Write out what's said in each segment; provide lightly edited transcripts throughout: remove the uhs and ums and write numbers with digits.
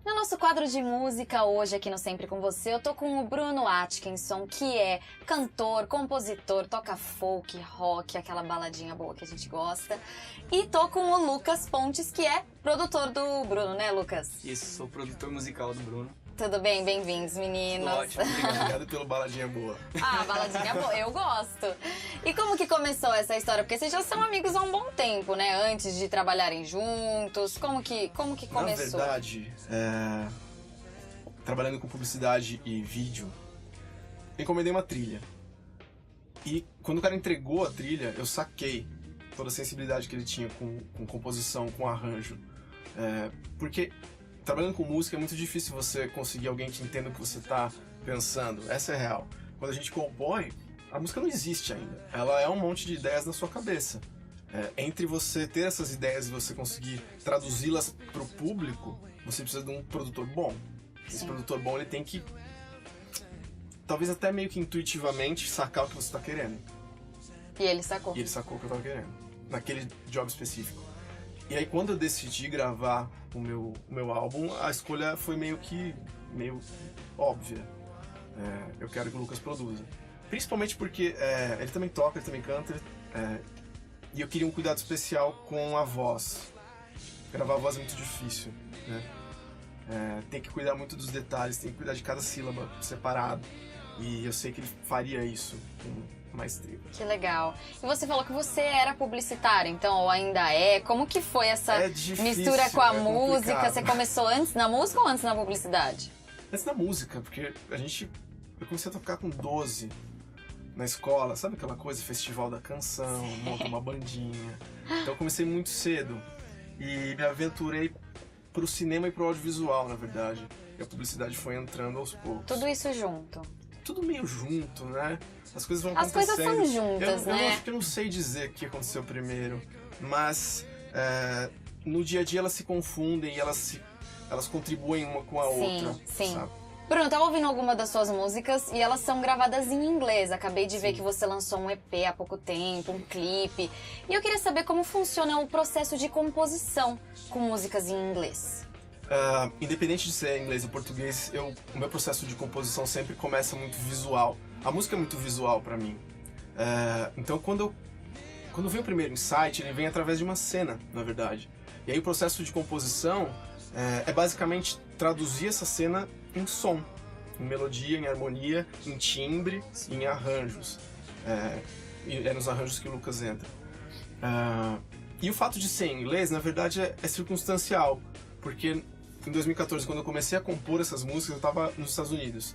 No nosso quadro de música hoje aqui no Sempre Com Você, eu tô com o Bruno Atkinson, que é cantor, compositor, toca folk, rock, aquela baladinha boa que a gente gosta. E tô com o Lucas Pontes, que é produtor do Bruno, né, Lucas? Isso, sou produtor musical do Bruno. Tudo bem? Bem-vindos, meninos. Ótimo, Obrigado pelo baladinha boa. Ah, baladinha boa, eu gosto. E como que começou essa história? Porque vocês já são amigos há um bom tempo, né? Antes de trabalharem juntos, como que começou? Na verdade, trabalhando com publicidade e vídeo, encomendei uma trilha. E quando o cara entregou a trilha, eu saquei toda a sensibilidade que ele tinha com composição, com arranjo. Porque trabalhando com música é muito difícil você conseguir alguém que entenda o que você está pensando. Essa é real. Quando a gente compõe, a música não existe ainda. Ela é um monte de ideias na sua cabeça. Entre você ter essas ideias e você conseguir traduzi-las para o público, você precisa de um produtor bom. Esse Sim. produtor bom, ele tem que, talvez até meio que intuitivamente, sacar o que você está querendo. E ele sacou. E ele sacou o que eu estava querendo, naquele job específico. E aí quando eu decidi gravar o meu álbum, a escolha foi meio óbvia. Eu quero que o Lucas produza. Principalmente porque ele também toca, ele também canta, e eu queria um cuidado especial com a voz. Gravar a voz é muito difícil, né? Tem que cuidar muito dos detalhes, tem que cuidar de cada sílaba separado. E eu sei que ele faria isso com maestria. Que legal. E você falou que você era publicitário, então, ou ainda é. Como que foi essa É difícil, mistura com a é música? complicado. Você começou antes na música ou antes na publicidade? Antes da música, porque eu comecei a tocar com 12 na escola, sabe aquela coisa, festival da canção, monta uma bandinha. Então eu comecei muito cedo e me aventurei pro cinema e pro audiovisual, na verdade. E a publicidade foi entrando aos poucos. Tudo isso junto. Tudo meio junto, né? As coisas vão As acontecendo. coisas são juntas, né? Eu não sei dizer o que aconteceu primeiro, mas no dia a dia elas se confundem e elas contribuem uma com a outra. Sim. Sabe? Bruno, eu tava ouvindo algumas das suas músicas e elas são gravadas em inglês. Acabei de ver que você lançou um EP há pouco tempo, um clipe. E eu queria saber como funciona o processo de composição com músicas em inglês. Independente de ser inglês ou português, o meu processo de composição sempre começa muito visual. A música é muito visual pra mim. Então quando vem o primeiro insight, ele vem através de uma cena, na verdade. E aí o processo de composição é basicamente traduzir essa cena em som, em melodia, em harmonia, em timbre, em arranjos. E é nos arranjos que o Lucas entra. E o fato de ser em inglês, na verdade, é circunstancial, porque em 2014, quando eu comecei a compor essas músicas, eu estava nos Estados Unidos.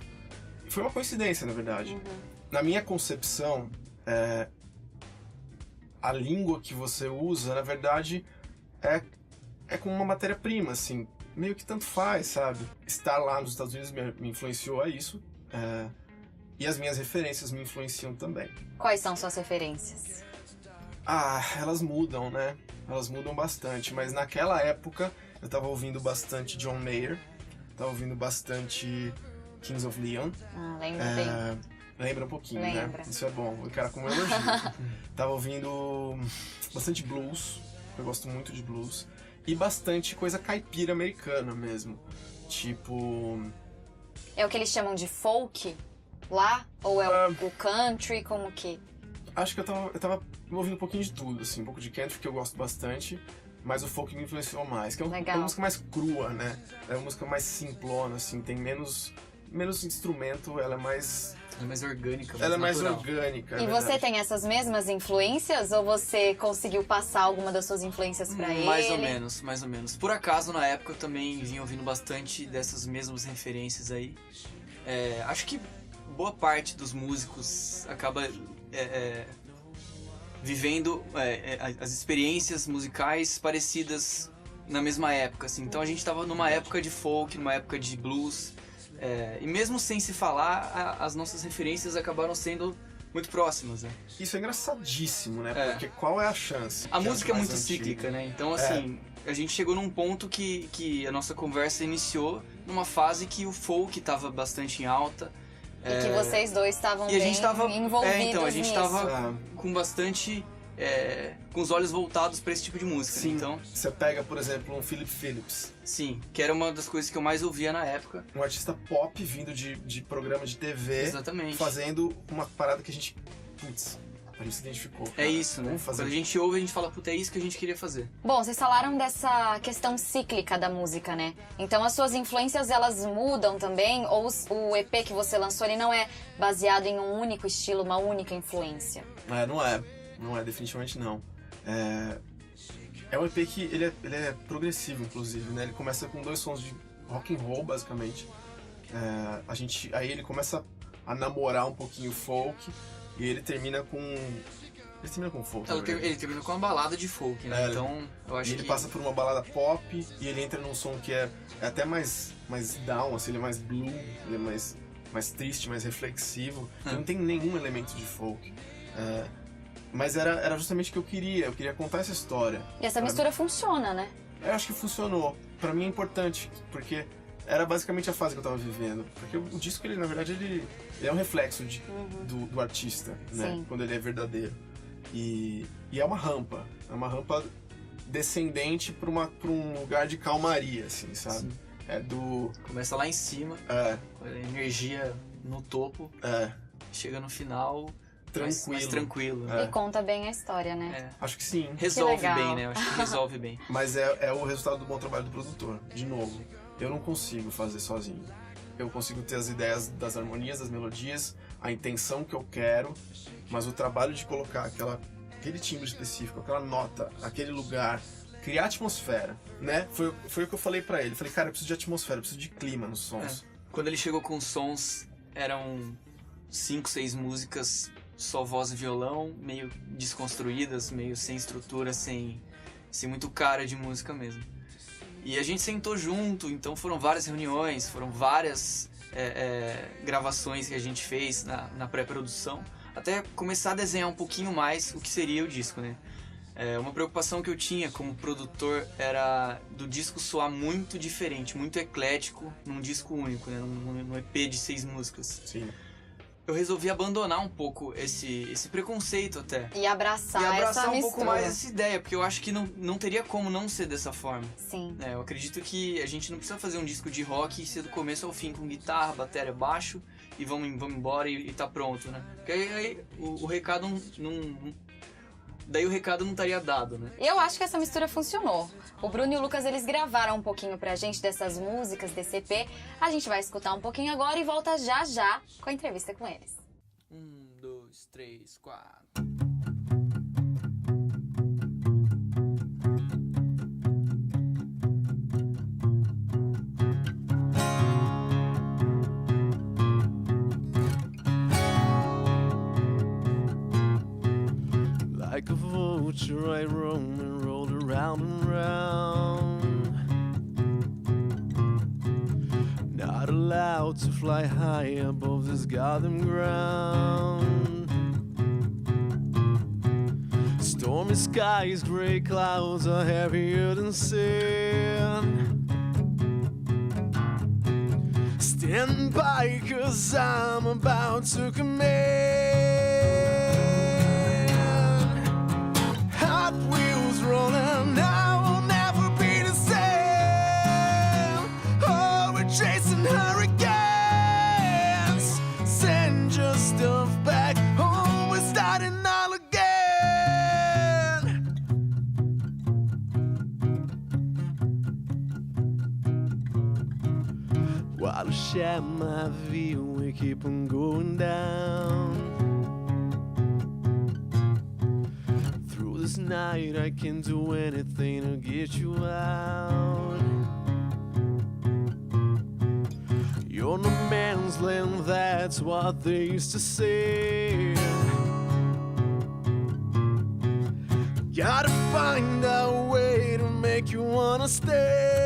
E foi uma coincidência, na verdade. Na minha concepção, a língua que você usa, na verdade, é como uma matéria-prima, assim. Meio que tanto faz, sabe? Estar lá nos Estados Unidos me influenciou a isso. E as minhas referências me influenciam também. Quais são suas referências? Elas mudam, né? Elas mudam bastante, mas naquela época eu tava ouvindo bastante John Mayer, tava ouvindo bastante Kings of Leon. Lembra bem. Lembra um pouquinho, Lembra. né? Isso é bom, o cara como elogio. Tava ouvindo bastante blues, eu gosto muito de blues, e bastante coisa caipira americana mesmo, tipo... É o que eles chamam de folk lá? Ou é o country, como que? Acho que eu tava ouvindo um pouquinho de tudo, assim, um pouco de country, que eu gosto bastante, mas o folk me influenciou mais, que é Legal. uma música mais crua, né? É uma música mais simplona, assim, tem menos instrumento, ela é mais... Ela é mais orgânica, mais Ela é mais natural. orgânica, E você tem essas mesmas influências ou você conseguiu passar alguma das suas influências pra ele? Mais ou menos. Por acaso, na época, eu também vinha ouvindo bastante dessas mesmas referências aí. Acho que boa parte dos músicos acaba vivendo as experiências musicais parecidas na mesma época, assim. Então a gente tava numa época de folk, numa época de blues, e mesmo sem se falar, as nossas referências acabaram sendo muito próximas, né? Isso é engraçadíssimo, né? Porque qual é a chance? A música é muito mais antiga? cíclica, né? Então, assim, a gente chegou num ponto que a nossa conversa iniciou numa fase que o folk tava bastante em alta. E que vocês dois estavam E a bem gente tava envolvidos então, a gente nisso. tava com bastante com os olhos voltados pra esse tipo de música. Sim, Então, você pega, por exemplo, um Philip Phillips, sim, que era uma das coisas que eu mais ouvia na época. um artista pop vindo de programa de TV, Exatamente. fazendo uma parada que a gente, putz, a gente se identificou. É isso, né? Vamos fazer. Quando a gente ouve, a gente fala, puta, é isso que a gente queria fazer. Bom, vocês falaram dessa questão cíclica da música, né? Então as suas influências, elas mudam também? Ou o EP que você lançou, ele não é baseado em um único estilo, uma única influência? Não é, definitivamente não. É um EP que ele é progressivo, inclusive, né? Ele começa com 2 sons de rock and roll, basicamente. Aí ele começa a namorar um pouquinho folk e ele termina com folk. na verdade. Ele termina com uma balada de folk, né? Então, eu acho E ele que... passa por uma balada pop e ele entra num som que é até mais down, assim, ele é mais blue, ele é mais triste, mais reflexivo. Ele não tem nenhum elemento de folk. Mas era justamente o que eu queria contar essa história. E essa mistura funciona, né? Eu acho que funcionou. Pra mim é importante, porque era basicamente a fase que eu tava vivendo. Porque o disco, ele, na verdade, ele é um reflexo do artista, né? Sim. Quando ele é verdadeiro. E é uma rampa descendente pra um lugar de calmaria, assim, sabe? Sim. Começa lá em cima, com a energia no topo, chega no final... Mais tranquilo. E conta bem a história, né? Acho que sim. Resolve legal. bem, né? Eu acho que resolve bem. Mas é o resultado do bom trabalho do produtor. De novo, eu não consigo fazer sozinho. Eu consigo ter as ideias das harmonias, das melodias, a intenção que eu quero, mas o trabalho de colocar aquele timbre específico, aquela nota, aquele lugar, criar atmosfera, né? Foi o que eu falei pra ele. Falei, cara, eu preciso de atmosfera, eu preciso de clima nos sons. Quando ele chegou com os sons, eram 5, 6 músicas, só voz e violão, meio desconstruídas, meio sem estrutura, sem muito cara de música mesmo. E a gente sentou junto, então foram várias reuniões, foram várias gravações que a gente fez na pré-produção, até começar a desenhar um pouquinho mais o que seria o disco, né? Uma preocupação que eu tinha como produtor era do disco soar muito diferente, muito eclético num disco único, né? Num EP de 6 músicas. Sim. Eu resolvi abandonar um pouco esse preconceito até. E abraçar essa um mistura. pouco mais essa ideia, porque eu acho que não teria como não ser dessa forma. Sim. Eu acredito que a gente não precisa fazer um disco de rock e ser do começo ao fim com guitarra, bateria, baixo e vamos embora e tá pronto, né? Porque aí o recado daí o recado não estaria dado, né? Eu acho que essa mistura funcionou. O Bruno e o Lucas, eles gravaram um pouquinho pra gente dessas músicas, desse EP. A gente vai escutar um pouquinho agora e volta já com a entrevista com eles. 1, 2, 3, 4... Like a vulture, I roam and roll around and round. Not allowed to fly high above this garden ground. Stormy skies, gray clouds are heavier than sin. Stand by, 'cause I'm about to command. Hot wheels rolling, I will never be the same. Oh, we're chasing hurricanes. Send your stuff back home, we're starting all again. While I share my view, we keep on going down. Through this night, I can do anything to get you out. You're no man's land, that's what they used to say. Gotta find a way to make you wanna stay.